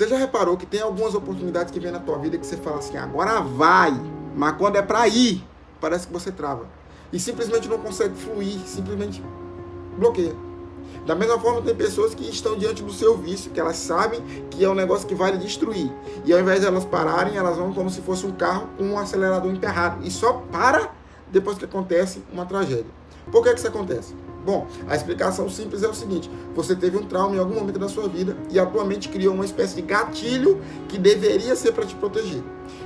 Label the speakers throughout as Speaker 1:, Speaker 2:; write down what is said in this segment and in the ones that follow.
Speaker 1: Você já reparou que tem algumas oportunidades que vem na tua vida que você fala assim, agora vai, mas quando é pra ir, parece que você trava. E simplesmente não consegue fluir, simplesmente bloqueia. Da mesma forma, tem pessoas que estão diante do seu vício, que elas sabem que é um negócio que vai lhe destruir. E ao invés de elas pararem, elas vão como se fosse um carro com um acelerador emperrado. E só para depois que acontece uma tragédia. Por que isso acontece? Bom, a explicação simples é o seguinte: você teve um trauma em algum momento da sua vida e a tua mente criou uma espécie de gatilho que deveria ser para te proteger.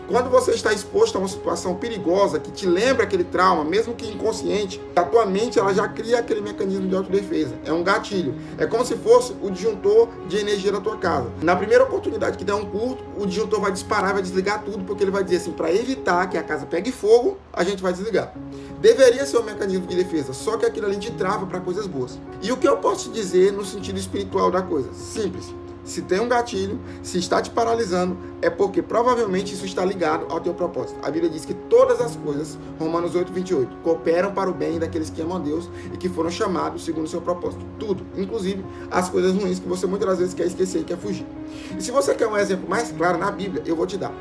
Speaker 1: Quando você está exposto a uma situação perigosa que te lembra aquele trauma, mesmo que inconsciente, a tua mente ela já cria aquele mecanismo de autodefesa. É um gatilho. É como se fosse o disjuntor de energia da tua casa. Na primeira oportunidade que der um curto, o disjuntor vai disparar, vai desligar tudo, porque ele vai dizer assim, para evitar que a casa pegue fogo, a gente vai desligar. Deveria ser um mecanismo de defesa, só que aquilo ali te trava para coisas boas. E o que eu posso te dizer no sentido espiritual da coisa? Simples. Se tem um gatilho, se está te paralisando, é porque provavelmente isso está ligado ao teu propósito. A Bíblia diz que todas as coisas, Romanos 8:28, cooperam para o bem daqueles que amam a Deus e que foram chamados segundo o seu propósito. Tudo, inclusive as coisas ruins que você muitas vezes quer esquecer e quer fugir. E se você quer um exemplo mais claro na Bíblia, eu vou te dar.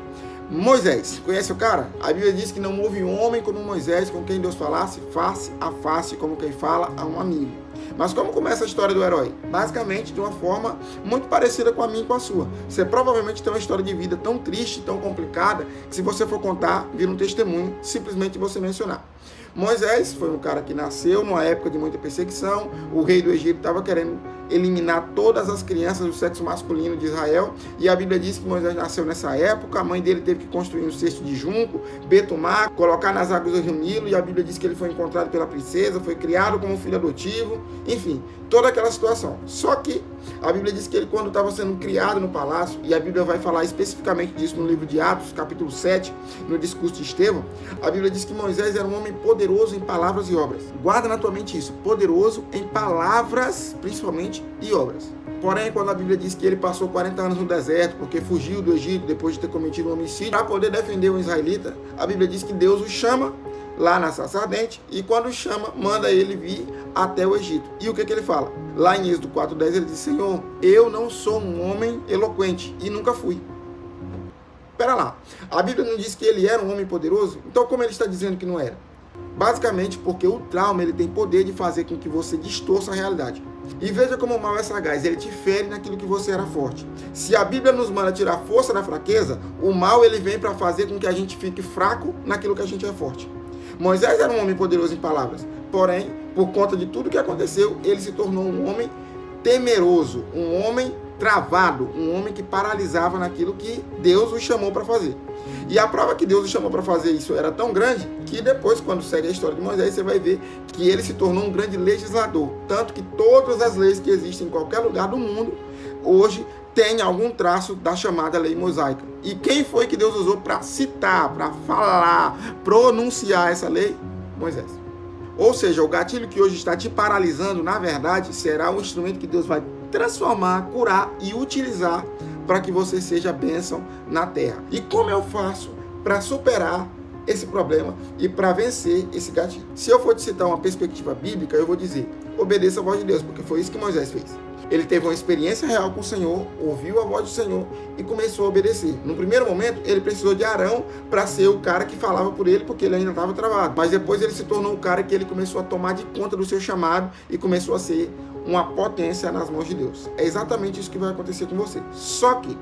Speaker 1: Moisés, conhece o cara? A Bíblia diz que não houve homem como Moisés, com quem Deus falasse face a face, como quem fala a um amigo. Mas como começa a história do herói? Basicamente de uma forma muito parecida com a minha e com a sua. Você provavelmente tem uma história de vida tão triste, tão complicada, que se você for contar, vira um testemunho, simplesmente você mencionar. Moisés foi um cara que nasceu numa época de muita perseguição. O rei do Egito estava querendo eliminar todas as crianças do sexo masculino de Israel. E a Bíblia diz que Moisés nasceu nessa época. A mãe dele teve que construir um cesto de junco, betumar, colocar nas águas do rio Nilo. E a Bíblia diz que ele foi encontrado pela princesa, foi criado como filho adotivo. Enfim, toda aquela situação. Só que a Bíblia diz que ele, quando estava sendo criado no palácio, e a Bíblia vai falar especificamente disso no livro de Atos, capítulo 7, no discurso de Estevão, a Bíblia diz que Moisés era um homem poderoso em palavras e obras. Guarda na tua mente isso, poderoso em palavras, principalmente, e obras. Porém, quando a Bíblia diz que ele passou 40 anos no deserto, porque fugiu do Egito depois de ter cometido um homicídio, para poder defender um israelita, a Bíblia diz que Deus o chama lá na sarça ardente, e quando o chama, manda ele vir até o Egito. E o que ele fala? Lá em Êxodo 4:10 ele diz, Senhor, eu não sou um homem eloquente, e nunca fui. Espera lá, a Bíblia não diz que ele era um homem poderoso? Então como ele está dizendo que não era? Basicamente porque o trauma ele tem poder de fazer com que você distorça a realidade. E veja como o mal é sagaz, ele te fere naquilo que você era forte. Se a Bíblia nos manda tirar força da fraqueza, o mal ele vem para fazer com que a gente fique fraco naquilo que a gente é forte. Moisés era um homem poderoso em palavras, porém, por conta de tudo que aconteceu, ele se tornou um homem temeroso, um homem travado, um homem que paralisava naquilo que Deus o chamou para fazer. E a prova que Deus o chamou para fazer isso era tão grande, que depois, quando segue a história de Moisés, você vai ver que ele se tornou um grande legislador. Tanto que todas as leis que existem em qualquer lugar do mundo, hoje, tem algum traço da chamada lei mosaica. E quem foi que Deus usou para citar, para falar, pronunciar essa lei? Moisés. Ou seja, o gatilho que hoje está te paralisando, na verdade, será um instrumento que Deus vai transformar, curar e utilizar para que você seja bênção na terra. E como eu faço para superar esse problema e para vencer esse gatilho? Se eu for te citar uma perspectiva bíblica, eu vou dizer, obedeça a voz de Deus, porque foi isso que Moisés fez. Ele teve uma experiência real com o Senhor, ouviu a voz do Senhor e começou a obedecer. No primeiro momento, ele precisou de Arão para ser o cara que falava por ele, porque ele ainda estava travado. Mas depois ele se tornou o cara que ele começou a tomar de conta do seu chamado e começou a ser uma potência nas mãos de Deus. É exatamente isso que vai acontecer com você. Só que,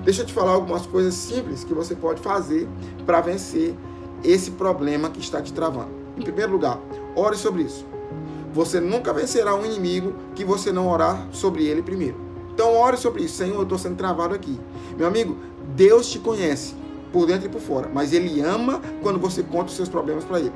Speaker 1: deixa eu te falar algumas coisas simples que você pode fazer para vencer esse problema que está te travando. Em primeiro lugar, ore sobre isso. Você nunca vencerá um inimigo que você não orar sobre ele primeiro. Então ore sobre isso. Senhor, eu estou sendo travado aqui. Meu amigo, Deus te conhece por dentro e por fora, mas Ele ama quando você conta os seus problemas para Ele.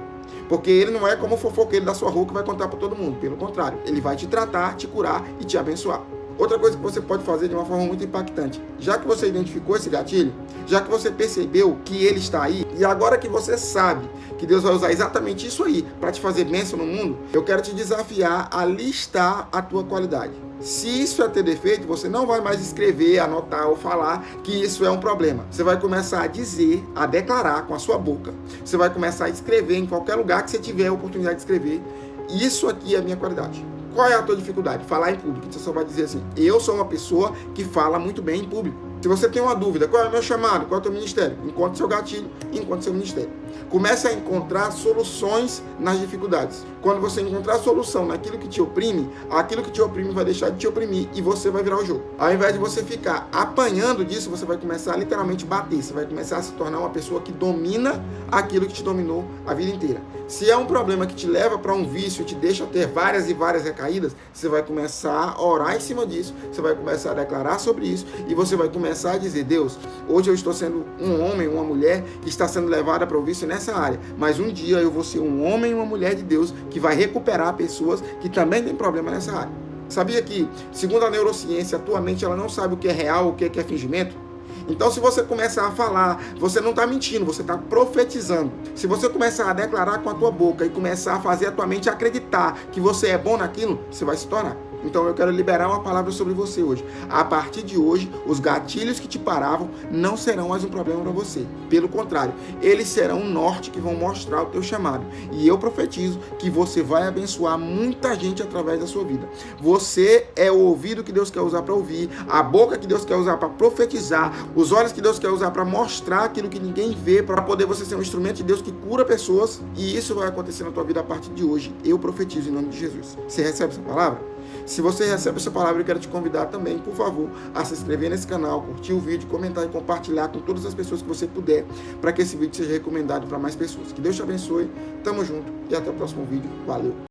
Speaker 1: Porque Ele não é como o fofoqueiro da sua rua que vai contar para todo mundo. Pelo contrário, Ele vai te tratar, te curar e te abençoar. Outra coisa que você pode fazer de uma forma muito impactante, já que você identificou esse gatilho, já que você percebeu que ele está aí, e agora que você sabe que Deus vai usar exatamente isso aí para te fazer bênção no mundo, eu quero te desafiar a listar a tua qualidade. Se isso é ter defeito, você não vai mais escrever, anotar ou falar que isso é um problema. Você vai começar a dizer, a declarar com a sua boca. Você vai começar a escrever em qualquer lugar que você tiver a oportunidade de escrever. Isso aqui é a minha qualidade. Qual é a tua dificuldade? Falar em público. Você só vai dizer assim, eu sou uma pessoa que fala muito bem em público. Se você tem uma dúvida, qual é o meu chamado, qual é o teu ministério? Encontre seu gatilho e encontre seu ministério. Comece a encontrar soluções nas dificuldades. Quando você encontrar solução naquilo que te oprime, aquilo que te oprime vai deixar de te oprimir e você vai virar o jogo. Ao invés de você ficar apanhando disso, você vai começar a literalmente bater. Você vai começar a se tornar uma pessoa que domina aquilo que te dominou a vida inteira. Se é um problema que te leva para um vício e te deixa ter várias e várias recaídas, você vai começar a orar em cima disso, você vai começar a declarar sobre isso e você vai começar a dizer: Deus, hoje eu estou sendo um homem, uma mulher que está sendo levada para o vício nessa área, mas um dia eu vou ser um homem e uma mulher de Deus que vai recuperar pessoas que também têm problema nessa área. Sabia que, segundo a neurociência, a tua mente ela não sabe o que é real, o que é fingimento? Então, se você começar a falar, você não está mentindo, você está profetizando. Se você começar a declarar com a tua boca e começar a fazer a tua mente acreditar que você é bom naquilo, você vai se tornar. Então, eu quero liberar uma palavra sobre você hoje. A partir de hoje, os gatilhos que te paravam não serão mais um problema para você. Pelo contrário, eles serão um norte que vão mostrar o teu chamado. E eu profetizo que você vai abençoar muita gente através da sua vida. Você é o ouvido que Deus quer usar para ouvir, a boca que Deus quer usar para profetizar, os olhos que Deus quer usar para mostrar aquilo que ninguém vê, para poder você ser um instrumento de Deus que cura pessoas. E isso vai acontecer na tua vida a partir de hoje. Eu profetizo em nome de Jesus. Você recebe essa palavra? Se você recebe essa palavra, eu quero te convidar também, por favor, a se inscrever nesse canal, curtir o vídeo, comentar e compartilhar com todas as pessoas que você puder, para que esse vídeo seja recomendado para mais pessoas. Que Deus te abençoe, tamo junto e até o próximo vídeo. Valeu!